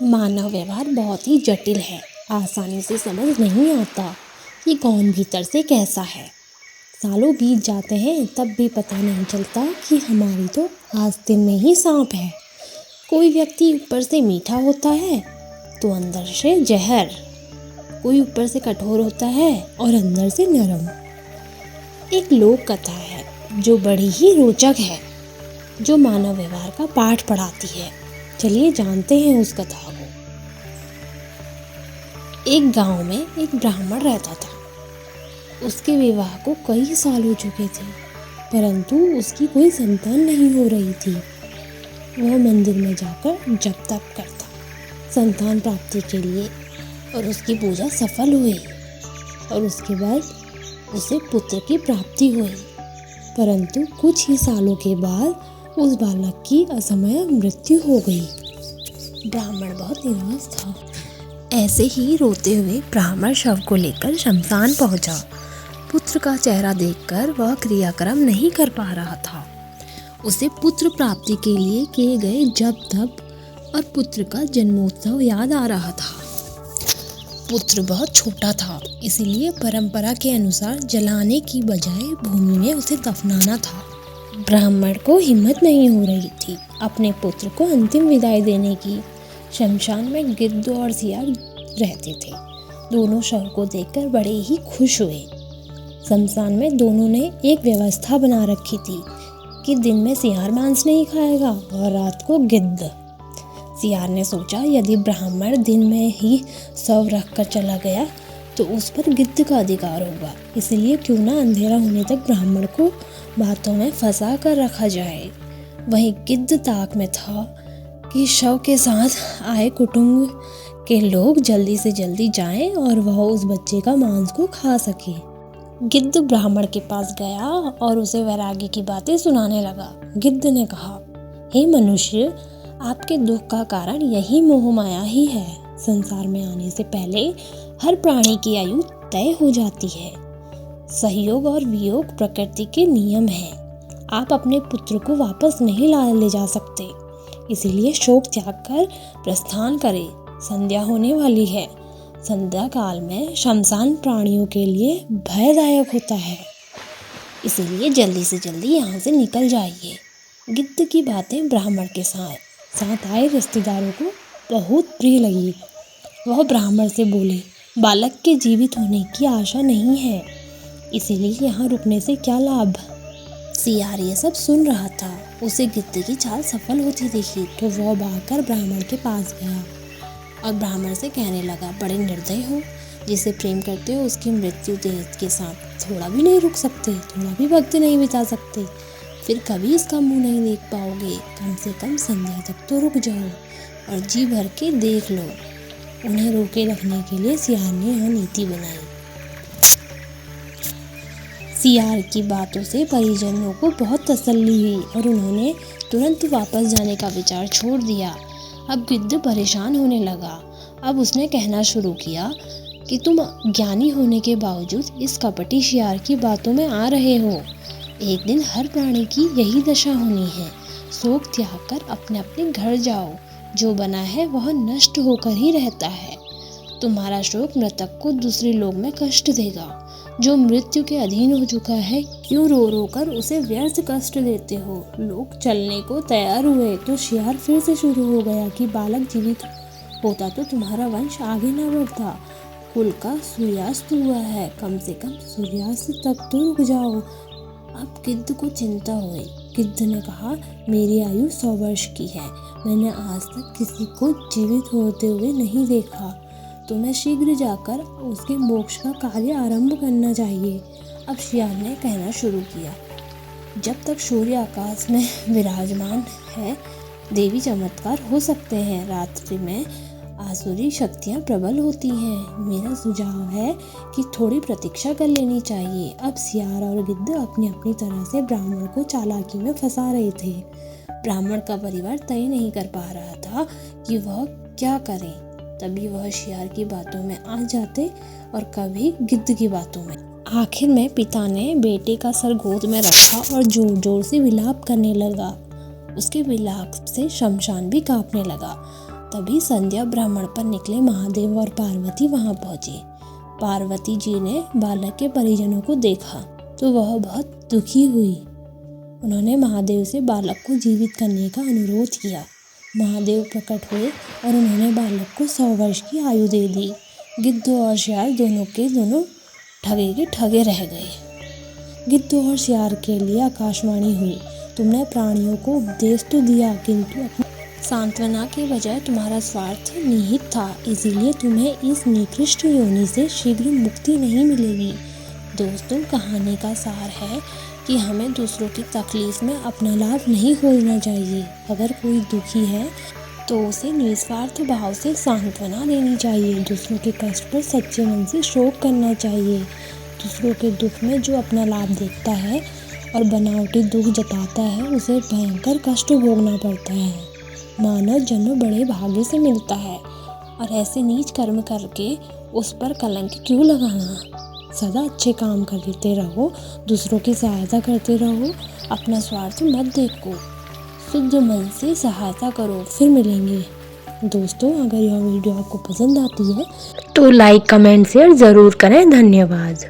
मानव व्यवहार बहुत ही जटिल है। आसानी से समझ नहीं आता कि कौन भीतर से कैसा है। सालों बीत जाते हैं तब भी पता नहीं चलता कि हमारी तो आस्तीन में ही सांप है। कोई व्यक्ति ऊपर से मीठा होता है तो अंदर से जहर, कोई ऊपर से कठोर होता है और अंदर से नरम। एक लोक कथा है जो बड़ी ही रोचक है, जो मानव व्यवहार का पाठ पढ़ाती है। चलिए जानते हैं उस कथा को। एक गांव में एक ब्राह्मण रहता था। उसके विवाह को कई साल हो चुके थे, परंतु उसकी कोई संतान नहीं हो रही थी। वह मंदिर में जाकर जप तप करता संतान प्राप्ति के लिए, और उसकी पूजा सफल हुई और उसके बाद उसे पुत्र की प्राप्ति हुई। परंतु कुछ ही सालों के बाद उस बालक की असमय मृत्यु हो गई। ब्राह्मण बहुत निराश था। ऐसे ही रोते हुए ब्राह्मण शव को लेकर शमशान पहुंचा। पुत्र का चेहरा देखकर वह क्रियाक्रम नहीं कर पा रहा था। उसे पुत्र प्राप्ति के लिए किए गए जप तप और पुत्र का जन्मोत्सव याद आ रहा था। पुत्र बहुत छोटा था, इसलिए परंपरा के अनुसार जलाने की बजाय भूमि में उसे दफनाना था। ब्राह्मण को हिम्मत नहीं हो रही थी अपने पुत्र को अंतिम विदाई देने की। शमशान में गिद्ध और सियार रहते थे। दोनों शव को देखकर बड़े ही खुश हुए। शमशान में दोनों ने एक व्यवस्था बना रखी थी कि दिन में सियार मांस नहीं खाएगा और रात को गिद्ध। सियार ने सोचा, यदि ब्राह्मण दिन में ही शव रख कर चला गया तो उस पर गिद्ध का अधिकार होगा, इसलिए क्यों ना अंधेरा होने तक ब्राह्मण को बातों में फंसा कर रखा जाए। वहीं गिद्ध ताक में था कि शव के साथ आए कुटुंब के लोग जल्दी से जल्दी जाएं और वह उस बच्चे का मांस को खा सके। गिद्ध ब्राह्मण के पास गया और उसे वैराग्य की बातें सुनाने लगा। गिद्ध ने कहा, हे मनुष्य, आपके दुख का कारण यही मोह माया ही है। संसार में आने से पहले हर प्राणी की आयु तय हो जाती है। सहयोग और वियोग प्रकृति के नियम हैं। आप अपने पुत्र को वापस नहीं ले जा सकते, इसीलिए शोक त्याग कर प्रस्थान करें। संध्या होने वाली है। संध्या काल में शमशान प्राणियों के लिए भयदायक होता है, इसीलिए जल्दी से जल्दी यहाँ से निकल जाइए। गिद्ध की बातें ब्राह्मण के साथ आए रिश्तेदारों को बहुत प्रिय लगी। वह ब्राह्मण से बोले, बालक के जीवित होने की आशा नहीं है, इसीलिए यहाँ रुकने से क्या लाभ। सियार ये सब सुन रहा था। उसे गिद्ध की चाल सफल होती देखी तो वह भागकर ब्राह्मण के पास गया और ब्राह्मण से कहने लगा, बड़े निर्दय हो, जिसे प्रेम करते हो उसकी मृत्यु देह के साथ थोड़ा भी नहीं रुक सकते, थोड़ा भी वक्त नहीं बिता सकते, फिर कभी इसका मुंह नहीं देख पाओगे। कम से कम संध्या तक तो रुक जाओ और जी भर के देख लो। उन्हें रोके रखने के लिए सियार ने यह नीति बनाई। सियार की बातों से परिजनों को बहुत तसल्ली हुई और उन्होंने तुरंत वापस जाने का विचार छोड़ दिया। अब गिद्ध परेशान होने लगा। अब उसने कहना शुरू किया कि तुम ज्ञानी होने के बावजूद इस कपटी सियार की बातों में आ रहे हो। एक दिन हर प्राणी की यही दशा होनी है। शोक त्याग कर अपने अपने घर जाओ। जो बना है वह नष्ट होकर ही रहता है। तुम्हारा शोक मृतक को दूसरे लोक में कष्ट देगा। जो मृत्यु के अधीन हो चुका है, क्यों रो रो कर उसे व्यर्थ कष्ट देते हो। लोग चलने को तैयार हुए तो सियार फिर से शुरू हो गया कि बालक जीवित होता तो तुम्हारा वंश आगे न बढ़ता। कुल का सूर्यास्त हुआ है, कम से कम सूर्यास्त तक तो रुक जाओ। अब गिद्ध को चिंता हुई। गिद्ध ने कहा, मेरी आयु 100 वर्ष की है। मैंने आज तक किसी को जीवित होते हुए नहीं देखा, तो मैं शीघ्र जाकर उसके मोक्ष का कार्य आरंभ करना चाहिए। अब सियार ने कहना शुरू किया, जब तक सूर्य आकाश में विराजमान है देवी चमत्कार हो सकते हैं। रात्रि में आसुरी शक्तियाँ प्रबल होती हैं। मेरा सुझाव है कि थोड़ी प्रतीक्षा कर लेनी चाहिए। अब सियार और गिद्ध अपनी अपनी तरह से ब्राह्मण को चालाकी में फंसा रहे थे। ब्राह्मण का परिवार तय नहीं कर पा रहा था कि वह क्या करे। तभी वह सियार की बातों में आ जाते और कभी गिद्ध की बातों में। आखिर में पिता ने बेटे का सर गोद में रखा और जोर जोर से विलाप करने लगा। उसके विलाप से शमशान भी कांपने लगा। तभी संध्या ब्राह्मण पर निकले महादेव और पार्वती वहां पहुंचे। पार्वती जी ने बालक के परिजनों को देखा तो वह बहुत दुखी हुई। उन्होंने महादेव से बालक को जीवित करने का अनुरोध किया। महादेव प्रकट हुए और उन्होंने बालक को 100 वर्ष की आयु दे दी। गिद्ध और शियार दोनों के दोनों ठगे के ठगे रह गए। गिद्ध और शियार के लिए आकाशवाणी हुई, तुमने प्राणियों को उपदेश तो दिया, किंतु अपनी सांत्वना के बजाय तुम्हारा स्वार्थ निहित था, इसीलिए तुम्हें इस निकृष्ट योनि से शीघ्र मुक्ति नहीं मिलेगी। दोस्तों, कहानी का सार है कि हमें दूसरों की तकलीफ में अपना लाभ नहीं खोजना चाहिए। अगर कोई दुखी है तो उसे निस्वार्थ भाव से सांत्वना देनी चाहिए। दूसरों के कष्ट पर सच्चे मन से शोक करना चाहिए। दूसरों के दुख में जो अपना लाभ देखता है और बनावटी दुख जताता है, उसे भयंकर कष्ट भोगना पड़ता है। मानव जन्म बड़े भाग्य से मिलता है और ऐसे नीच कर्म करके उस पर कलंक क्यों लगाना। सदा अच्छे काम करते रहो, दूसरों की सहायता करते रहो, अपना स्वार्थ मत देखो, शुद्ध मन से सहायता करो। फिर मिलेंगे। दोस्तों, अगर यह वीडियो आपको पसंद आती है तो लाइक, कमेंट, शेयर ज़रूर करें। धन्यवाद।